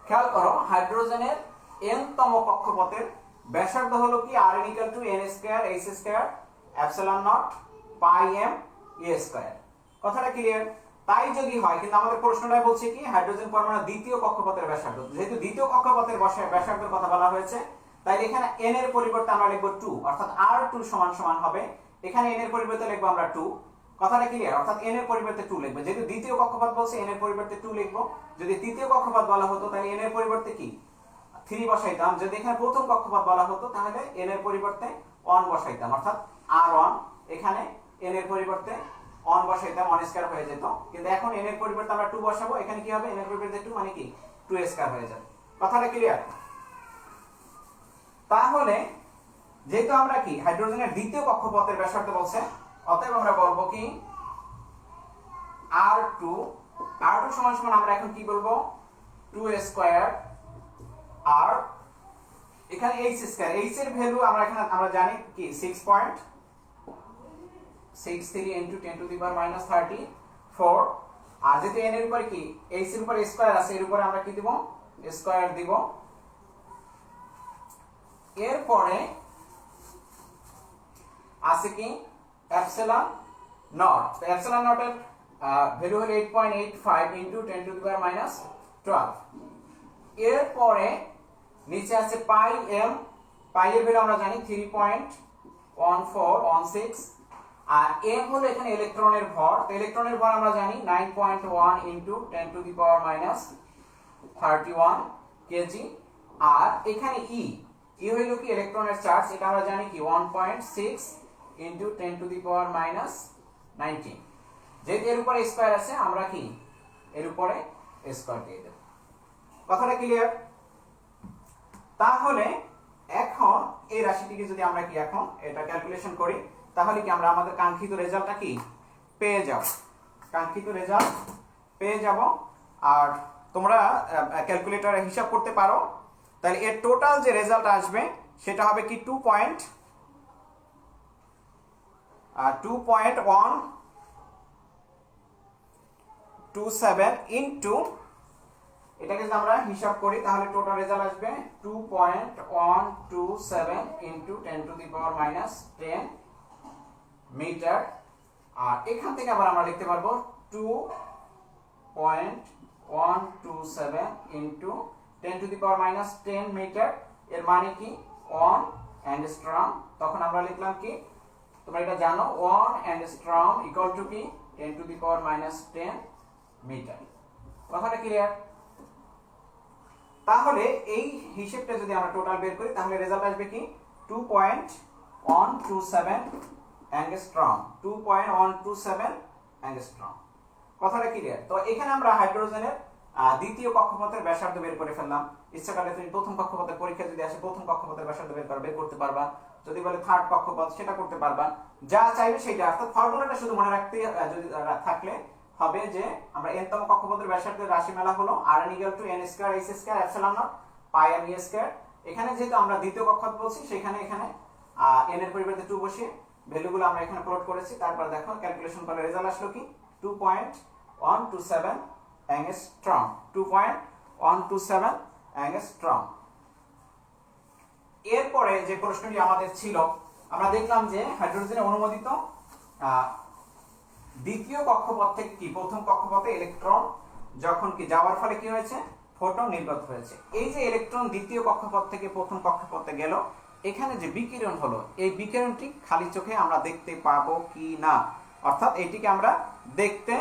খেয়াল করো হাইড্রোজেনের এনতম কক্ষপথের ব্যাসার্ধ হলো কি Rn = n square h square epsilon naught pi m e square. কথাটা ক্লিয়ার? তাই যদি হয়, কিন্তু আমাদের প্রশ্নটাই বলছে কি হাইড্রোজেন পরমাণুর দ্বিতীয় কক্ষপথের ব্যাসার্ধ। যেহেতু দ্বিতীয় কক্ষপথের ব্যাসার্ধের কথা বলা হয়েছে, তাই এখানে n এর পরিবর্তে আমরা লিখব 2, অর্থাৎ r2 সমান হবে, এখানে n এর পরিবর্তে লিখব আমরা 2। কথাটা ক্লিয়ার? অর্থাৎ n এর পরিবর্তে 2 লিখব। যেহেতু দ্বিতীয় কক্ষপথ বলছে n এর পরিবর্তে 2 লিখব। যদি তৃতীয় কক্ষপথ বলা হতো তাহলে n এর পরিবর্তে কি 3 বসাইতাম। যদি এখানে প্রথম কক্ষপথ বলা হতো তাহলে n এর পরিবর্তে 1 বসাইতাম, অর্থাৎ r1। এখানে n এর পরিবর্তে 1 বসাইতাম, 1 স্কয়ার হয়ে যেত। কিন্তু এখন n এর পরিবর্তে আমরা 2 বসাবো, এখানে কি হবে? n এর পরিবর্তে 2 মানে কি 2 স্কয়ার হয়ে যাবে। কথাটা ক্লিয়ার? তাহলে যেহেতু আমরা কি হাইড্রোজেনের দ্বিতীয় কক্ষপথের ব্যাসার্ধ বলছে, অতএব আমরা বলবো কি R2 সমান সমান আমরা এখন কি বলবো 2 স্কয়ার আর এখানে h স্কয়ার, h এর ভ্যালু আমরা এখানে আমরা জানি কি 6.63 into 10 to the power minus 34, আর যেহেতু n এর উপরে কি h এর উপরে স্কয়ার আছে, এর উপরে আমরা কি দিব স্কয়ার দিব। এরপরে আছে কি এপসিলন নট, তো এপসিলন নট এর ভ্যালু হলো 8.85 into 10 to the power minus 12। এরপরে নিচে আছে পাই এম, পাই এর ভ্যালু আমরা জানি 3.1416, আর এম হলো এখানে ইলেকট্রনের ভর, তো ইলেকট্রনের ভর আমরা জানি 9.1 into 10 to the power minus 31 kg. আর এখানে ই হইলো কি ইলেকট্রনের চার্জ, এটা আমরা জানি কি 1.6 into 10 to the power minus 19। যেহেতু এর উপরে স্কয়ার আছে আমরা কি এর উপরে স্কয়ার দিয়ে দেব। কথাটা ক্লিয়ার? তাহলে এখন এই রাশিটিকে যদি আমরা কি এখন এটা ক্যালকুলেশন করি, তাহলে কি আমরা আমাদের কাঙ্ক্ষিত রেজাল্টটা কি পেয়ে যাব, কাঙ্ক্ষিত রেজাল্ট পেয়ে যাব। আর তোমরা ক্যালকুলেটরে হিসাব করতে পারো, তাহলে এর টোটাল যে রেজাল্ট আসবে সেটা হবে কি 2.127 ইনটু, এটাকে যদি আমরা হিসাব করি তাহলে টোটাল রেজাল্ট আসবে 2.127 into 10 to the power minus 10 metre. আর এখান থেকে আবার আমরা লিখতে পারবো 2.127 into 10 to the power minus 10 metre, এর মানে কি 1 অ্যাংস্ট্রম। তখন আমরা লিখলাম কি, তোমরা এটা জানো 1 অ্যাংস্ট্রম ইকুয়াল টু কি 10 to the power minus 10 metre. কথাটা ক্লিয়ার? তাহলে এই হিসেবটা যদি আমরা টোটাল বের করি তাহলে রেজাল্ট আসবে কি 2.127 অ্যাংস্ট্রম, 2.127 অ্যাংস্ট্রম। কথাটা ক্লিয়ার? তো এখানে আমরা হাইড্রোজেনের দ্বিতীয় কক্ষপথের ব্যাসার্ধ বের করে ফেললাম। ইচ্ছা করলে তুমি প্রথম কক্ষপথের পরীক্ষা যদি আসে প্রথম কক্ষপথের ব্যাসার্ধ বের করতে পারবা, যদি বলে থার্ড কক্ষপথ সেটা করতে পারবা, যা চাইবে সেটা। অর্থাৎ ফর্মুলাটা শুধু মনে রাখতে যদি থাকলে হবে যে আমরা n তম কক্ষপথের ব্যাসার্ধের রাশিমালা হলো rn = n square h square epsilon naught pi r e square. এখানে যেহেতু আমরা দ্বিতীয় কক্ষপথ বলছি সেখানে এখানে n এর পরিবর্তে 2 বসিয়ে ভ্যালুগুলো আমরা এখানে প্লট করেছি। তারপর দেখো ক্যালকুলেশন করলে রেজাল্ট আসলো কি 2.127 অ্যাংস্ট্রম, 2.127 অ্যাংস্ট্রম। এরপরে যে প্রশ্নটি আমাদের ছিল, আমরা দেখলাম যে হাইড্রোজেনের অনুমোদিত দ্বিতীয় কক্ষপথ থেকে কি প্রথম কক্ষপথে ইলেকট্রন যখন কি যাওয়ার ফলে কি হয়েছে ফোটন নির্গত হয়েছে। এই যে ইলেকট্রন দ্বিতীয় কক্ষপথ থেকে প্রথম কক্ষপথে গেল, এখানে যে বিকিরণ হলো এই বিকিরণটি খালি চোখে আমরা দেখতে পাবো কি না, অর্থাৎ এটিকে আমরা দেখতে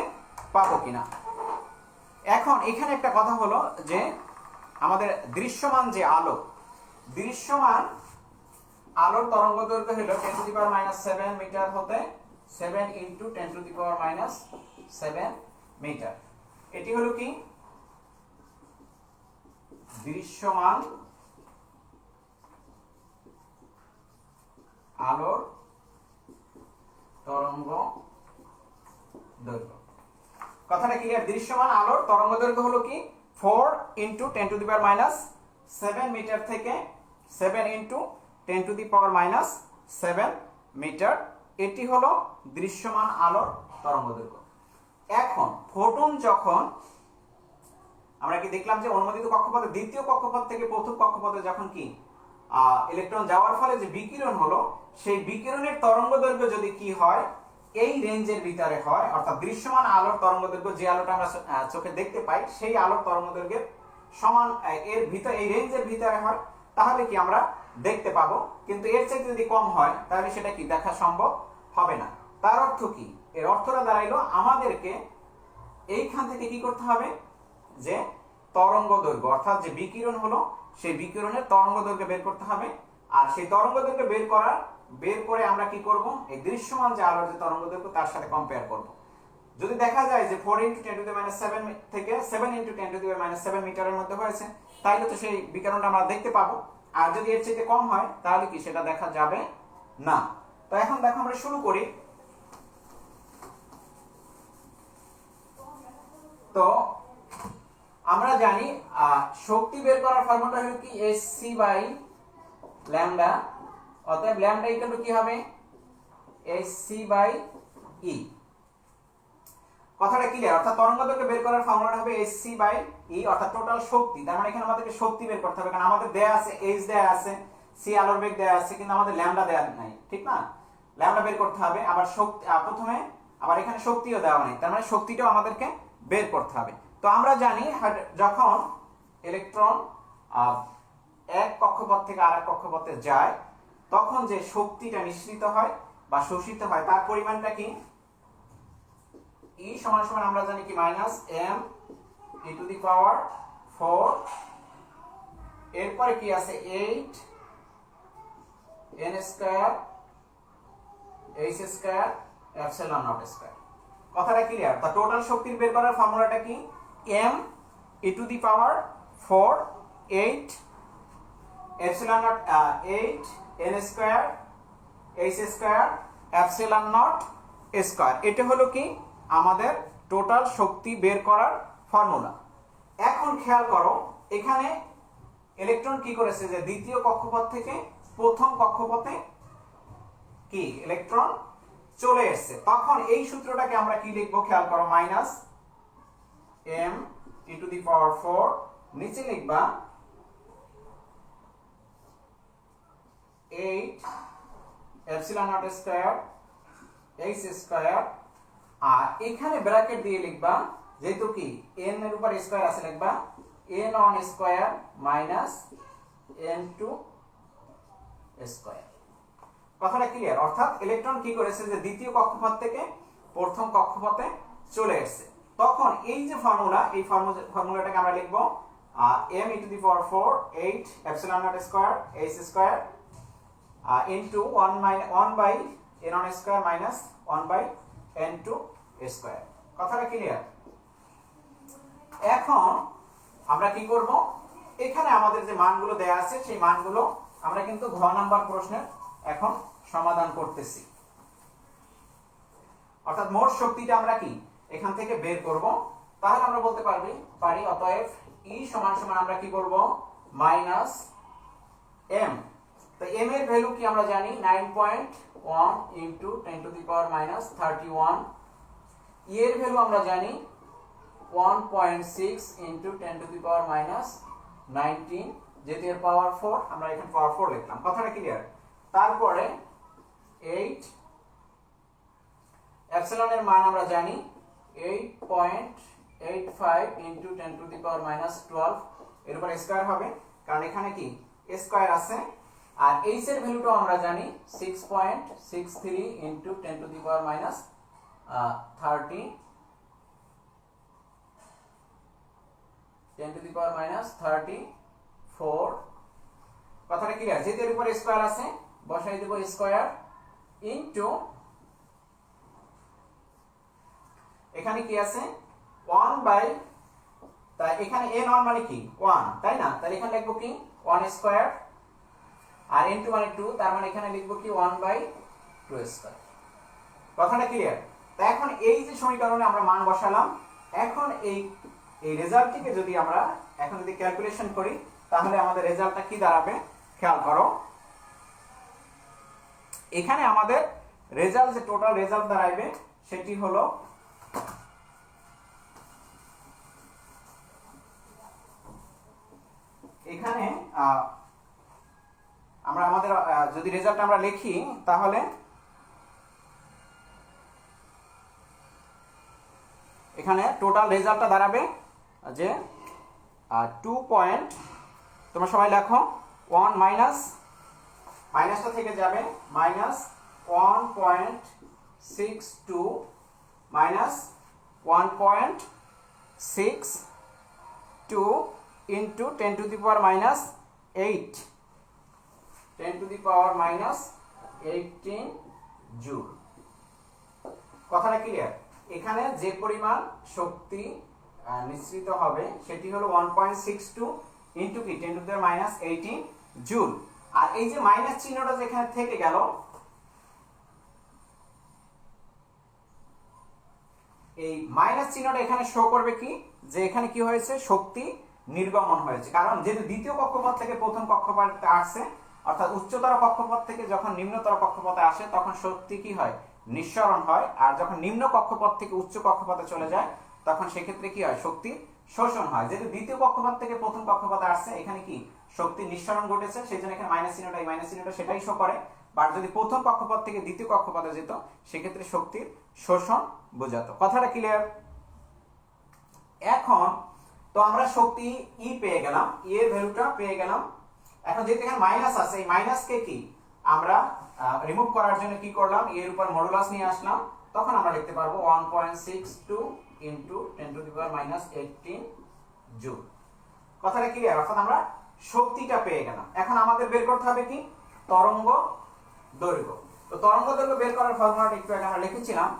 পাবো কিনা। এখন এখানে একটা কথা হলো যে আমাদের দৃশ্যমান যে আলো, দৃশ্যমান আলোর তরঙ্গদৈর্ঘ্য হলো 10 to the power minus 7 metre হতে 7 into 10 to the power minus 7 metre. এটি হলো কি দৃশ্যমান আলোর তরঙ্গ দৈর্ঘ্য। কথাটা ক্লিয়ার? দৃশ্যমান আলোর তরঙ্গ দৈর্ঘ্য হলো কি 4 into 10 to the power minus 7 metre থেকে 7 into 10 to the power minus 7 metre. এটি হলো দৃশ্যমান আলোর তরঙ্গদৈর্ঘ্য। এখন ফোটন যখন আমরা কি দেখলাম যে অনুমোদিত কক্ষপথে দ্বিতীয় কক্ষপথ থেকে প্রথম কক্ষপথে যখন কি ইলেকট্রন যাওয়ার ফলে যে বিকিরণ হলো, সেই বিকিরণের তরঙ্গদৈর্ঘ্য যদি কি হয় এই রেঞ্জের ভিতরে হয়, অর্থাৎ দৃশ্যমান আলোর তরঙ্গদৈর্ঘ্য যে আলোটা আমরা চোখে দেখতে পাই সেই আলোর তরঙ্গদৈর্ঘ্যের সমান এর ভিতর এই রেঞ্জের ভিতরে হয়, তাহলে কি আমরা দেখতে পাবো। কিন্তু এর চাইতে যদি কম হয় তাহলে সেটা কি দেখা সম্ভব হবে না। তার অর্থ কি? এর অর্থটা দাঁড়াইলো আমাদেরকে এইখান থেকে কি করতে হবে যে তরঙ্গ দৈর্ঘ্য, অর্থাৎ যে বিকিরণ হলো সেই বিকিরণের তরঙ্গ দৈর্ঘ্য বের করতে হবে। আর সেই তরঙ্গ দৈর্ঘ্য বের করে আমরা কি করব এই দৃশ্যমান যে আলোর যে তরঙ্গ দৈর্ঘ্য তার সাথে কম্পেয়ার করব। যদি দেখা যায় যে 4 ইনটু 10 টু দি মাইনাস 7 থেকে 7 ইনটু 10 টু দি মাইনাস 7 মিটারের মধ্যে হয়েছে, তাইলে তো সেই বিকিরণটা আমরা দেখতে পাবো। আর যদি এর চেয়ে কম হয় তাহলে কি সেটা দেখা যাবে না। তো এখন দেখো আমরা শুরু করি। তো আমরা জানি শক্তি বের করার ফর্মুলা হলো কি এসসি বাই ল্যামডা, অতএব ল্যামডা ইকুয়াল টু কি হবে এসসি বাই ই। কথাটা ক্লিয়ার? অর্থাৎ তরঙ্গ দৈর্ঘ্য বের করার ফর্মুলাটা হবে এসসি বাই ই, অর্থাৎ টোটাল শক্তি। তার মানে এখানে আমাদেরকে শক্তি বের করতে হবে, কারণ আমাদের দেয়া আছে এইচ দেয়া আছে, সি আলোর বেগ দেয়া আছে, কিন্তু আমাদের ল্যামডা দেয়া নাই, ঠিক না? ল্যামডা বের করতে হবে, আবার শক্তি প্রথমে আবার এখানে শক্তিও দেওয়া নেই, তার মানে শক্তিটাও আমাদেরকে বের করতে হবে। তো আমরা জানি যখন ইলেকট্রন এক কক্ষপথ থেকে আরেক কক্ষপথে যায় তখন যে শক্তিটা নিঃসৃত হয় বা শোষিত হয় তার পরিমাণটা কি E সমান সমান আমরা জানি কি minus m e to the power 4, এরপরে কি আছে 8 n square h square epsilon naught square. কথাটা ক্লিয়ার? তো টোটাল শক্তির বের করার ফর্মুলাটা কি m e to the power 4 8 epsilon naught 8 n square h square epsilon naught square. এটা হলো কি আমাদের টোটাল শক্তি বের করার ফর্মুলা। এখন খেয়াল করো এখানে ইলেকট্রন কি করেছে যে দ্বিতীয় কক্ষপথ থেকে প্রথম কক্ষপথে কি ইলেকট্রন চলে এসেছে, তখন এই সূত্রটাকে আমরা কি লিখবো খেয়াল করো minus m e to the power 4, নিচে লিখবা 8 epsilon naught square h square, আর এখানে ব্র্যাকেট দিয়ে লিখবা যেহেতু কি n এর উপর স্কয়ার আছে লিখবা n1 square minus n2 square. কথাটা ক্লিয়ার? অর্থাৎ ইলেকট্রন কি করেছে যে দ্বিতীয় কক্ষপথ থেকে প্রথম কক্ষপথে চলে এসেছে, তখন এই যে ফর্মুলা এই ফর্মুলাটাকে আমরা লিখব m e to the power 4 8 epsilon naught square h square into 1 by n1 square minus 1 by n2 square. কথাটা ক্লিয়ার? এখন আমরা কি করব, এখানে আমাদের যে মানগুলো দেয়া আছে সেই মানগুলো আমরা কিন্তু ঘ নাম্বার প্রশ্নের এখন সমাধান করতেছি। অর্থাৎ মোট শক্তিটা আমরা কি এখান থেকে বের করব। তাহলে আমরা বলতে পারি অতএব E সমান সমান আমরা কি করব মাইনাস m। তো m এর ভ্যালু কি আমরা জানি 9.1 into 10 to the power minus 31। E এর ভ্যালু আমরা জানি 1.6 into 10 to the power minus 19, যেহেতু এর পাওয়ার 4 আমরা এখানে পাওয়ার 4 লিখলাম। কথাটা ক্লিয়ার? তারপরে 8 এপসিলন এর মান আমরা জানি 8.85 into 10 to the power minus 12, এর উপর স্কয়ার হবে কারণ এখানে কি স্কয়ার আছে। আর h এর ভ্যালুটাও আমরা জানি 6.63 into 10 to the power minus 30, 10 to the power minus 34। কথাটা ক্লিয়ার? যেহেতু এর উপর স্কয়ার আছে বসাই দেব স্কয়ার ইনটু এখানে কি আছে 1 বাই, তাই এখানে n1 মানে কি 1, তাই না? তাহলে এখানে লিখব কি 1 স্কয়ার, আর n2 মানে 2, তার মানে এখানে লিখব কি 1 বাই 2 স্কয়ার। কথাটা ক্লিয়ার? তো এখন এই যে সমীকরণে আমরা মান বসালাম, এখন এই রেজাল্টটিকে যদি আমরা এখন যদি ক্যালকুলেশন করি তাহলে আমাদের রেজাল্টটা কি দাঁড়াবে খেয়াল করো। এখানে আমাদের রেজাল্ট যে টোটাল রেজাল্ট দাঁড়াবে সেটি হলো এখানে আমরা আমাদের যদি রেজাল্ট আমরা লিখি তাহলে এখানে টোটাল রেজাল্টটা দাঁড়াবে যে 2 পয়েন্ট, তোমরা সবাই লেখো 1 মাইনাসটা থেকে যাবে minus 1.62 minus 1.62 into 10 to the power minus 8, 10 to the power minus 18 joule. কথাটা ক্লিয়ার? এখানে যে পরিমাণ শক্তি নিঃসৃত হবে সেটি হলো 1.62 ইনটু কি 10 to the power minus 18 joule. আর এই যে মাইনাস চিহ্নটা যেখানে থেকে গেল, এই মাইনাস চিহ্নটা এখানে শো করবে কি যে এখানে কি হয়েছে, শক্তি নির্গমন হয়েছে। কারণ যেহেতু দ্বিতীয় কক্ষপথ থেকে প্রথম কক্ষপথে আসছে, অর্থাৎ উচ্চতর কক্ষপথ থেকে যখন নিম্নতর কক্ষপথে আসে তখন শক্তি কি হয়, নিঃসরণ হয়। আর যখন নিম্ন কক্ষপথ থেকে উচ্চ কক্ষপথে চলে যায় তখন সেক্ষেত্রে কি হয়, শক্তি শোষণ হয়। যেহেতু দ্বিতীয় কক্ষপথ থেকে প্রথম কক্ষপথে আসছে, এখানে কি শক্তি নিঃসরণ ঘটেছে, সেই জন্য এখানে মাইনাস চিহ্নটা, এই মাইনাস চিহ্নটা সেটাই শো করে। বাট যদি প্রথম কক্ষপথ থেকে দ্বিতীয় কক্ষপথে যেত সেক্ষেত্রে শক্তির শোষণ বোঝাতো। কথাটা ক্লিয়ার? এখন তো আমরা শক্তি ই পেয়ে গেলাম, ই এর ভ্যালুটা পেয়ে গেলাম। এখন যেহেতু এখানে মাইনাস আছে, এই মাইনাসকে কি আমরা রিমুভ করার জন্য কি করলাম, এর উপর মডুলাস নিয়ে আসলাম। তখন আমরা লিখতে পারবো 1.62 into 10 to the power minus 18 joule. কথাটা ক্লিয়ার? অর্থাৎ আমরা শক্তিটা পেয়ে গেলাম। এখন আমাদের বের করতে হবে কি, তরঙ্গ দৈর্ঘ্য। তো তরঙ্গ দৈর্ঘ্য বের করার ফর্মুলাটা একটু আগে আমরা লিখেছিলাম।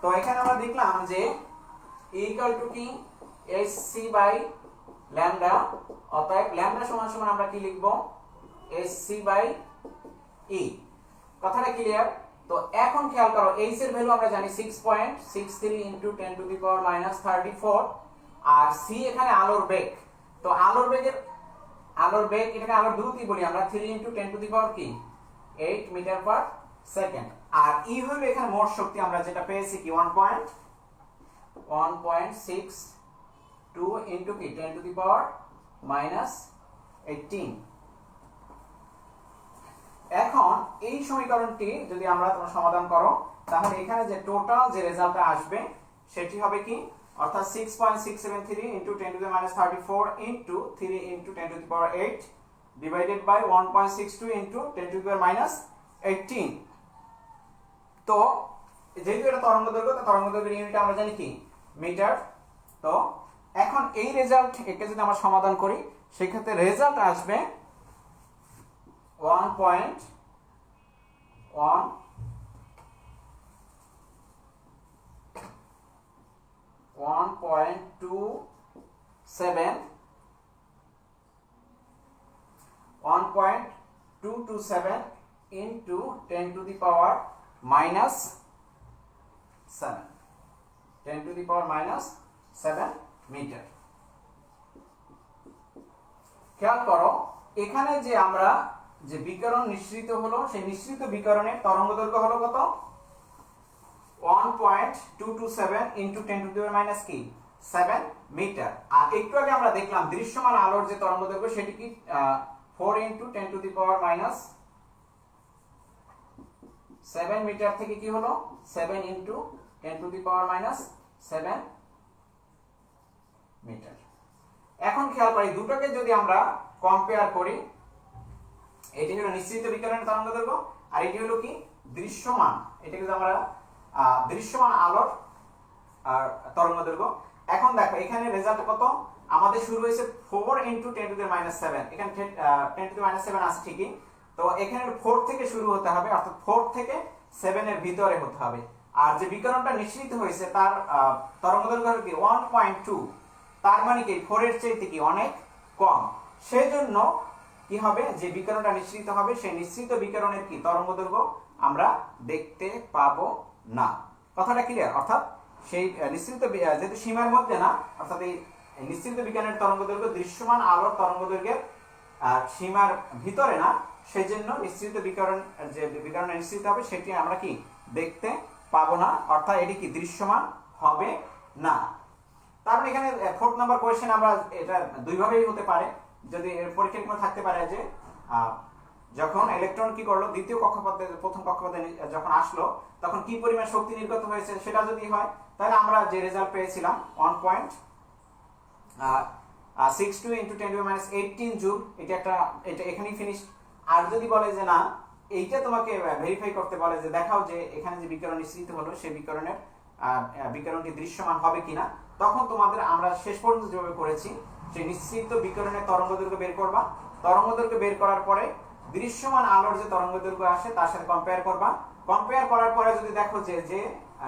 তো এখানে আমরা দেখলাম যে ইকুয়াল টু কি hc বাই ল্যামডা, অতএব ল্যামডা সমান সমান আমরা কি লিখব, hc বাই e। কথাটা ক্লিয়ার? তো এখন খেয়াল করো, h এর ভ্যালু আমরা জানি 6.63 into 10 to the power minus 34, আর c এখানে আলোর বেগ। তো আলোর বেগ এটাকে আলোর দ্রুতি বলি আমরা, 3 ইনটু 10 টু দি পাওয়ার কি 8 মিটার পার সেকেন্ড। আর ই হলো এখানে মোট শক্তি আমরা যেটা পেয়েছি কি 1.62 ইনটু কি 10 টু দি পাওয়ার মাইনাস 18। এখন এই সমীকরণটি যদি আমরা তোমরা সমাধান করো, তাহলে এখানে যে টোটাল যে রেজাল্টটা আসবে সেটি হবে কি, অর্থাৎ 6.673 into 10 to the minus 34 into 3 into 10 to the power 8 divided by 1.62 into 10 to the power minus 18। তো যেহেতু এটা তরঙ্গ দৈর্ঘ্য, তরঙ্গ দৈর্ঘ্যের ইউনিট আমরা জানি কি মিটার। তো এখন এই রেজাল্ট একে যদি আমরা সমাধান করি সেক্ষেত্রে রেজাল্ট আসবে 1.227 into 10 to the power minus 7, 10 to the power minus 7 metre. খেয়াল করো এখানে যে আমরা যে বিকিরণ নিঃসৃত হলো, সেই নিঃসৃত বিকিরণের তরঙ্গ দৈর্ঘ্য হলো কত, 1.227 into 10 to the power minus কি 7 মিটার। আর একটু আগে আমরা দেখলাম দৃশ্যমান আলোর যে তরঙ্গ দৈর্ঘ্য সেটি কি 4 into 10 to the power minus 7 metre থেকে কি হলো 7 into 10 to the power minus 7 metre. এখন খেয়াল করি দুটোকে যদি আমরা কম্পেয়ার করি, এটি হলো নিশ্চিত বিকিরণের তরঙ্গ দৈর্ঘ্য আর এটি হলো কি দৃশ্যমান, এটাকে যদি আমরা দৃশ্যমান আলোর আর তরঙ্গ দৈর্ঘ্য। এখন দেখো এখানে রেজাল্ট কত, আমাদের শুরু হয়েছে 4 into 10 to the minus 7, এখানে 10 to the minus 7 আছে ঠিকই। তো এখানে 4 থেকে শুরু হতে হবে, অর্থাৎ 4 থেকে 7 এর ভিতরে হতে হবে। আর যে বিকিরণটা নিঃসৃত হয়েছে তার তরঙ্গ দৈর্ঘ্য কি 1.2, তার মানে কি 4 এর চাইতে কি অনেক কম। সেজন্য কি হবে, যে বিকিরণটা নিঃসৃত হবে সেই নিঃসৃত বিকিরণের কি তরঙ্গ দৈর্ঘ্য আমরা দেখতে পাবো না। কথাটা ক্লিয়ার? অর্থাৎ সেই নিঃসৃত যেহেতু সীমার মধ্যে না, অর্থাৎ এই নিঃসৃত বিকিরণের তরঙ্গ দৈর্ঘ্য দৃশ্যমান আলোর তরঙ্গ দৈর্ঘ্যের সীমার ভিতরে না, সেজন্য নিঃসৃত বিকিরণ যে বিকিরণ নিঃসৃত হবে সেটি আমরা কি দেখতে পাবো না, অর্থাৎ এটি কি দৃশ্যমান হবে না। তারপরে এখানে 4th নাম্বার কোয়েশ্চেন আমরা এটা দুই ভাবেই হতে পারে। যদি এর পরীক্ষায় কোনো থাকতে পারে যে যখন ইলেকট্রন কি করলো দ্বিতীয় কক্ষপথে প্রথম কক্ষপথে যখন আসলো তখন কি পরিমাণ শক্তি নির্গত হয়েছে, সেটা যদি হয় তাহলে আমরা যে রেজাল্ট পেয়েছিলাম 1.62 into 10 to the minus 18 joule, এটা এখানেই ফিনিশ। আর যদি বলে যে না এইটা তোমাকে ভেরিফাই করতে বলে যে দেখাও যে এখানে যে বিকিরণ নিঃসৃত হলো সেই বিকিরণটি দৃশ্যমান হবে কিনা, তখন তোমাদের আমরা শেষ পর্যন্ত যেভাবে করেছি সেই নিঃসৃত বিকিরণের তরঙ্গ দৈর্ঘ্য বের করবা। তরঙ্গ দৈর্ঘ্য বের করার পরে দৃশ্যমান আলোর যে তরঙ্গ দৈর্ঘ্য আসে তার সাথে কম্পেয়ার করবা। কম্পেয়ার করার পরে যদি দেখো যে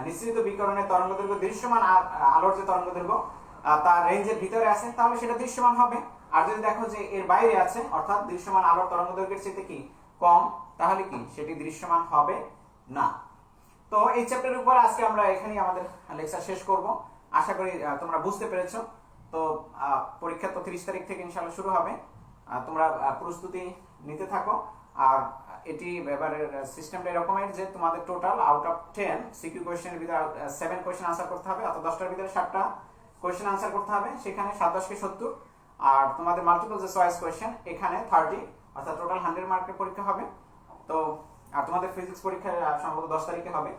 নিঃসৃত বিকিরণের তরঙ্গ দৈর্ঘ্য দৃশ্যমান আলোর যে তরঙ্গ দৈর্ঘ্য তার রেঞ্জের ভিতরে আছে, তাহলে সেটা দৃশ্যমান হবে। আর যদি দেখো যে এর বাইরে আছে অর্থাৎ দৃশ্যমান আলোর তরঙ্গদৈর্ঘ্যের চেয়ে কি কম, তাহলে কি সেটি দৃশ্যমান হবে না। তো এই চ্যাপ্টারের উপর আজকে আমরা এখানেই আমাদের লেকচার শেষ করব। আশা করি তোমরা বুঝতে পেরেছো। তো পরীক্ষা তো 30 তারিখ থেকে ইনশাআল্লাহ শুরু হবে। তোমরা প্রস্তুতি নিতে থাকো। আর এটি এবারে সিস্টেমটা এরকমের যে তোমাদের টোটাল আউট অফ 10 সিকিউ কোয়েশ্চেনের ভিতরে 7 কোয়েশ্চেন আনসার করতে হবে, অর্থাৎ 10টার ভিতরে 7টা কোয়েশ্চেন আনসার করতে হবে, সেখানে 7 10 কে 70। আর তোমাদের মাল্টিপল যে চয়েস কোয়েশ্চেন এখানে 30, অর্থাৎ টোটাল 100 মার্কের পরীক্ষা হবে। তো আর তোমাদের ফিজিক্স পরীক্ষা সম্ভবত 10 তারিখে হবে।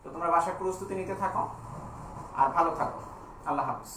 তো তোমরা বাসায় প্রস্তুতি নিতে থাকো আর ভালো থাকো। আল্লাহ হাফেজ।